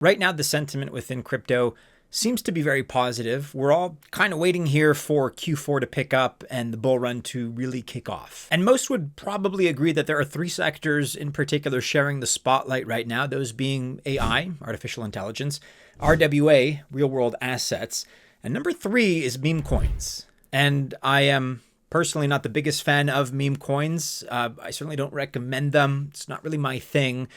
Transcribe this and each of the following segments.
Right now, the sentiment within crypto seems to be very positive. We're all kind of waiting here for Q4 to pick up and the bull run to really kick off. And most would probably agree that there are three sectors in particular sharing the spotlight right now, those being AI, artificial intelligence, RWA, real world assets, and number three is meme coins. And I am personally not the biggest fan of meme coins. I certainly don't recommend them. It's not really my thing.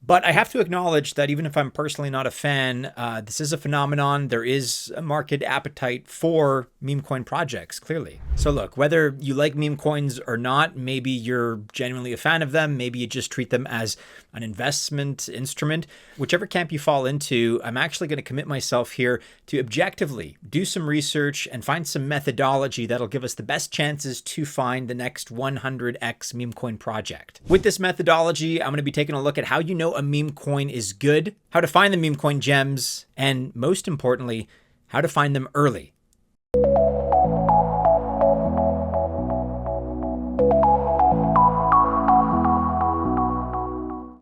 But I have to acknowledge that even if I'm personally not a fan, this is a phenomenon. There is a market appetite for meme coin projects, clearly. So look, whether you like meme coins or not, maybe you're genuinely a fan of them. Maybe you just treat them as an investment instrument. Whichever camp you fall into, I'm actually going to commit myself here to objectively do some research and find some methodology that'll give us the best chances to find the next 100x meme coin project. With this methodology, I'm going to be taking a look at how you know a meme coin is good, how to find the meme coin gems, and most importantly, how to find them early.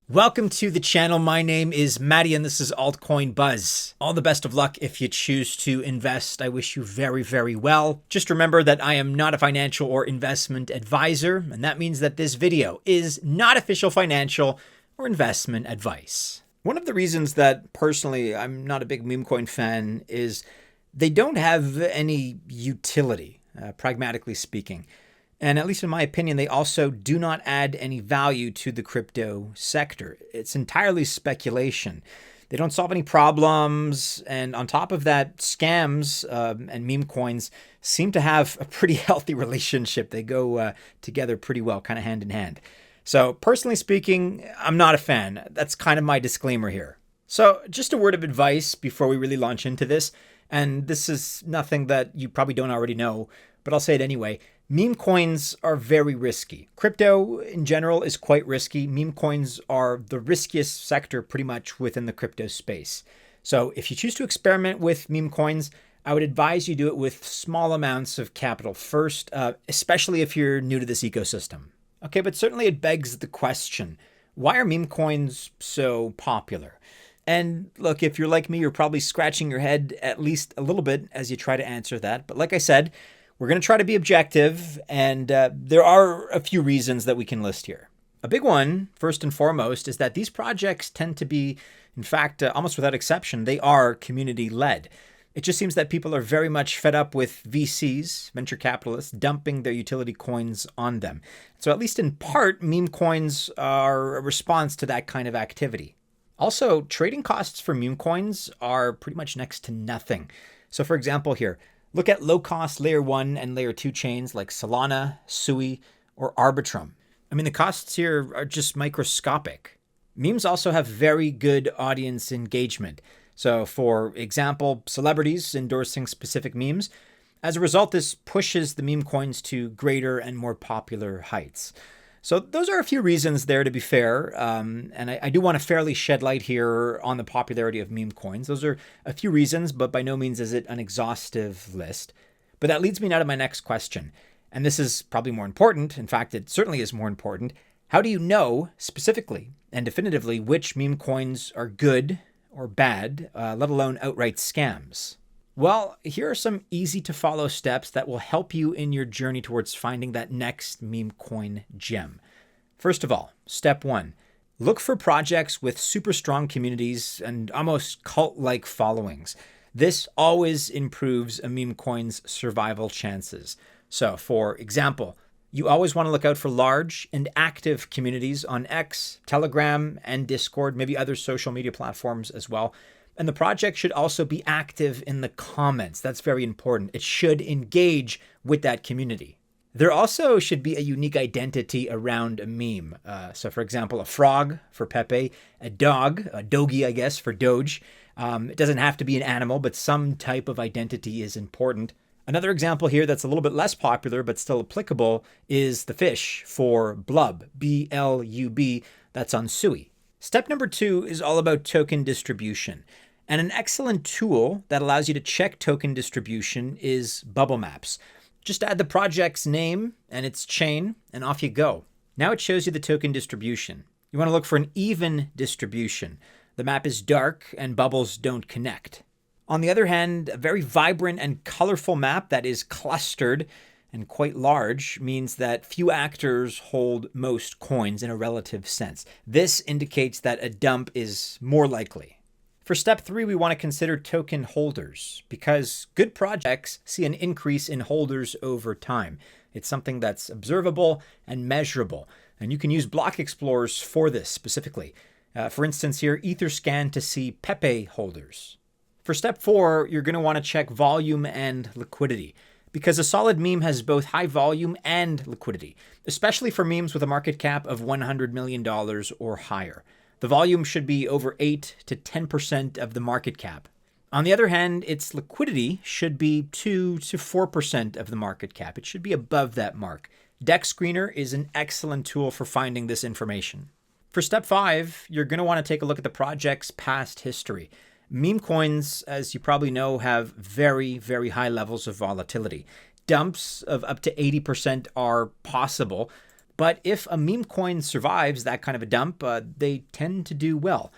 Welcome to the channel. My name is Maddie and this is Altcoin Buzz. All the best of luck if you choose to invest. I wish you very, very well. Just remember that I am not a financial or investment advisor, and that means that this video is not official financial or investment advice. One of the reasons that personally I'm not a big meme coin fan is they don't have any utility, pragmatically speaking. And at least in my opinion, they also do not add any value to the crypto sector. It's entirely speculation. They don't solve any problems. And on top of that, scams and meme coins seem to have a pretty healthy relationship. They go together pretty well, kind of hand in hand. So personally speaking, I'm not a fan. That's kind of my disclaimer here. So just a word of advice before we really launch into this. And this is nothing that you probably don't already know, but I'll say it anyway. Meme coins are very risky. Crypto in general is quite risky. Meme coins are the riskiest sector pretty much within the crypto space. So if you choose to experiment with meme coins, I would advise you do it with small amounts of capital first, especially if you're new to this ecosystem. Okay, but certainly it begs the question, why are meme coins so popular? And look, if you're like me, you're probably scratching your head at least a little bit as you try to answer that. But like I said, we're going to try to be objective, and there are a few reasons that we can list here. A big one, first and foremost, is that these projects tend to be, in fact, almost without exception, they are community-led. It just seems that people are very much fed up with VCs, venture capitalists, dumping their utility coins on them. So at least in part, meme coins are a response to that kind of activity. Also, trading costs for meme coins are pretty much next to nothing. So for example here, look at low-cost layer 1 and layer 2 chains like Solana, SUI, or Arbitrum. I mean, the costs here are just microscopic. Memes also have very good audience engagement. So for example, celebrities endorsing specific memes. As a result, this pushes the meme coins to greater and more popular heights. So those are a few reasons there, to be fair. And I do want to fairly shed light here on the popularity of meme coins. Those are a few reasons, but by no means is it an exhaustive list. But that leads me now to my next question. And this is probably more important. In fact, it certainly is more important. How do you know specifically and definitively which meme coins are good or bad, let alone outright scams? Well, here are some easy to follow steps that will help you in your journey towards finding that next meme coin gem. First of all, step 1, look for projects with super strong communities and almost cult-like followings. This always improves a meme coin's survival chances. So for example, you always want to look out for large and active communities on X, Telegram, and Discord, maybe other social media platforms as well. And the project should also be active in the comments. That's very important. It should engage with that community. There also should be a unique identity around a meme. So for example, a frog for Pepe, a dog, a dogie, I guess, for Doge. It doesn't have to be an animal, but some type of identity is important. Another example here that's a little bit less popular but still applicable is the fish for Blub, B-L-U-B, that's on SUI. Step number 2 is all about token distribution. And an excellent tool that allows you to check token distribution is Bubble Maps. Just add the project's name and its chain, and off you go. Now it shows you the token distribution. You want to look for an even distribution. The map is dark and bubbles don't connect. On the other hand, a very vibrant and colorful map that is clustered and quite large means that few actors hold most coins in a relative sense. This indicates that a dump is more likely. For step 3, we want to consider token holders because good projects see an increase in holders over time. It's something that's observable and measurable, and you can use block explorers for this specifically. For instance here, Etherscan to see Pepe holders. For step 4, you're going to want to check volume and liquidity because a solid meme has both high volume and liquidity, especially for memes with a market cap of $100 million or higher. The volume should be over 8 to 10% of the market cap. On the other hand, its liquidity should be 2 to 4% of the market cap. It should be above that mark. Dex Screener is an excellent tool for finding this information. For step 5, you're going to want to take a look at the project's past history. Memecoins, as you probably know, have very, very high levels of volatility. Dumps of up to 80% are possible. But if a meme coin survives that kind of a dump, they tend to do well.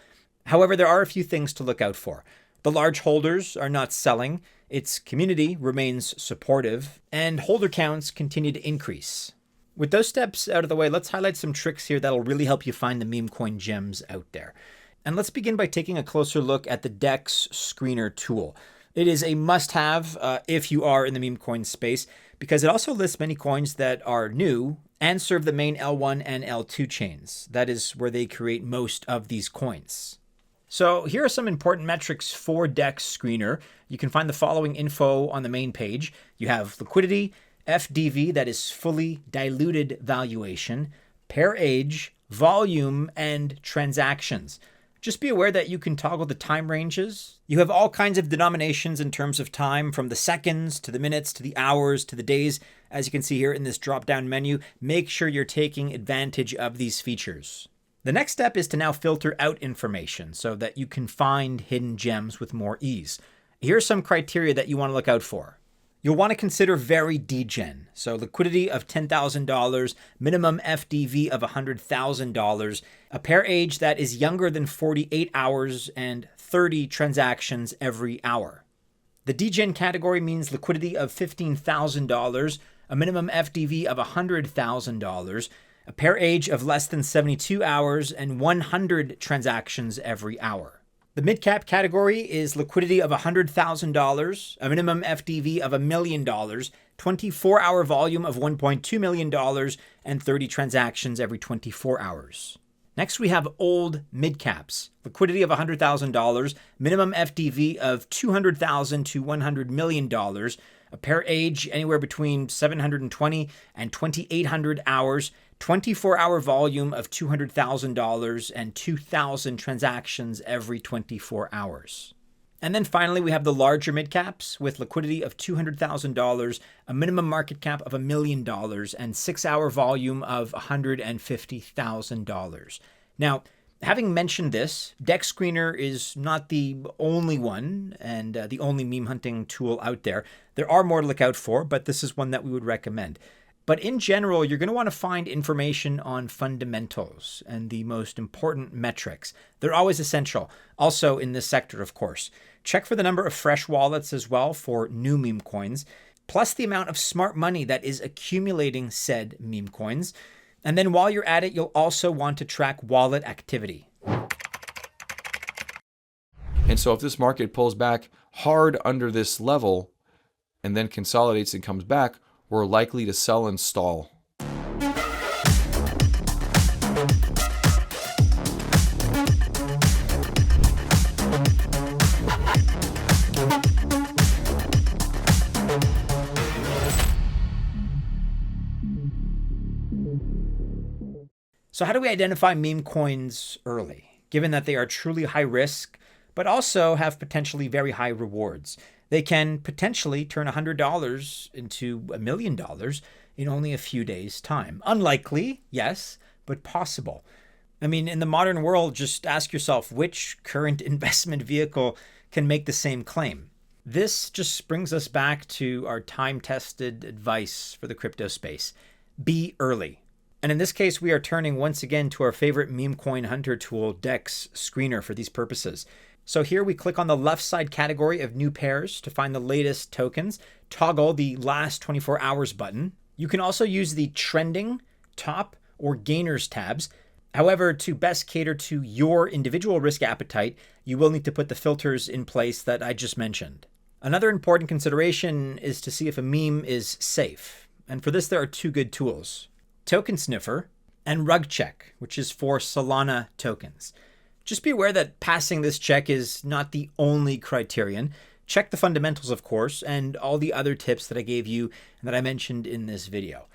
However, there are a few things to look out for. The large holders are not selling, its community remains supportive, and holder counts continue to increase. With those steps out of the way, let's highlight some tricks here that'll really help you find the meme coin gems out there. And let's begin by taking a closer look at the Dex Screener tool. It is a must-have if you are in the meme coin space because it also lists many coins that are new and serve the main L1 and L2 chains. That is where they create most of these coins. So here are some important metrics for Dex Screener. You can find the following info on the main page. You have liquidity, FDV, that is fully diluted valuation, pair age, volume, and transactions. Just be aware that you can toggle the time ranges. You have all kinds of denominations in terms of time, from the seconds to the minutes to the hours to the days. As you can see here in this drop-down menu, make sure you're taking advantage of these features. The next step is to now filter out information so that you can find hidden gems with more ease. Here are some criteria that you want to look out for. You'll want to consider very degen, so liquidity of $10,000, minimum FDV of $100,000, a pair age that is younger than 48 hours, and 30 transactions every hour. The degen category means liquidity of $15,000, a minimum FDV of $100,000, a pair age of less than 72 hours, and 100 transactions every hour. The mid-cap category is liquidity of $100,000, a minimum FDV of $1 million, 24-hour volume of $1.2 million, and 30 transactions every 24 hours. Next, we have old mid-caps, liquidity of $100,000, minimum FDV of $200,000 to $100 million, a pair age anywhere between 720 and 2,800 hours, 24-hour volume of $200,000 and 2,000 transactions every 24 hours. And then finally, we have the larger mid-caps with liquidity of $200,000, a minimum market cap of $1 million, and 6-hour volume of $150,000. Now, having mentioned this, Dex Screener is not the only one and the only meme hunting tool out there. There are more to look out for, but this is one that we would recommend. But in general, you're going to want to find information on fundamentals and the most important metrics. They're always essential. Also in this sector, of course. Check for the number of fresh wallets as well for new meme coins, plus the amount of smart money that is accumulating said meme coins. And then while you're at it, you'll also want to track wallet activity. And so if this market pulls back hard under this level and then consolidates and comes back, we're likely to sell and stall. So how do we identify meme coins early, given that they are truly high risk, but also have potentially very high rewards? They can potentially turn $100 into $1 million in only a few days' time. Unlikely, yes, but possible. I mean, in the modern world, just ask yourself which current investment vehicle can make the same claim. This just brings us back to our time-tested advice for the crypto space. Be early. And in this case, we are turning once again to our favorite Memecoin hunter tool, DEX Screener, for these purposes. So here we click on the left side category of new pairs to find the latest tokens, toggle the last 24 hours button. You can also use the trending, top, or gainers tabs. However, to best cater to your individual risk appetite, you will need to put the filters in place that I just mentioned. Another important consideration is to see if a meme is safe. And for this, there are two good tools: Token Sniffer and Rug Check, which is for Solana tokens. Just be aware that passing this check is not the only criterion. Check the fundamentals, of course, and all the other tips that I gave you and that I mentioned in this video.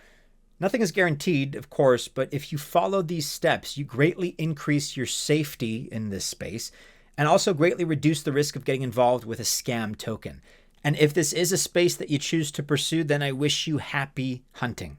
Nothing is guaranteed, of course, but if you follow these steps, you greatly increase your safety in this space and also greatly reduce the risk of getting involved with a scam token. And if this is a space that you choose to pursue, then I wish you happy hunting.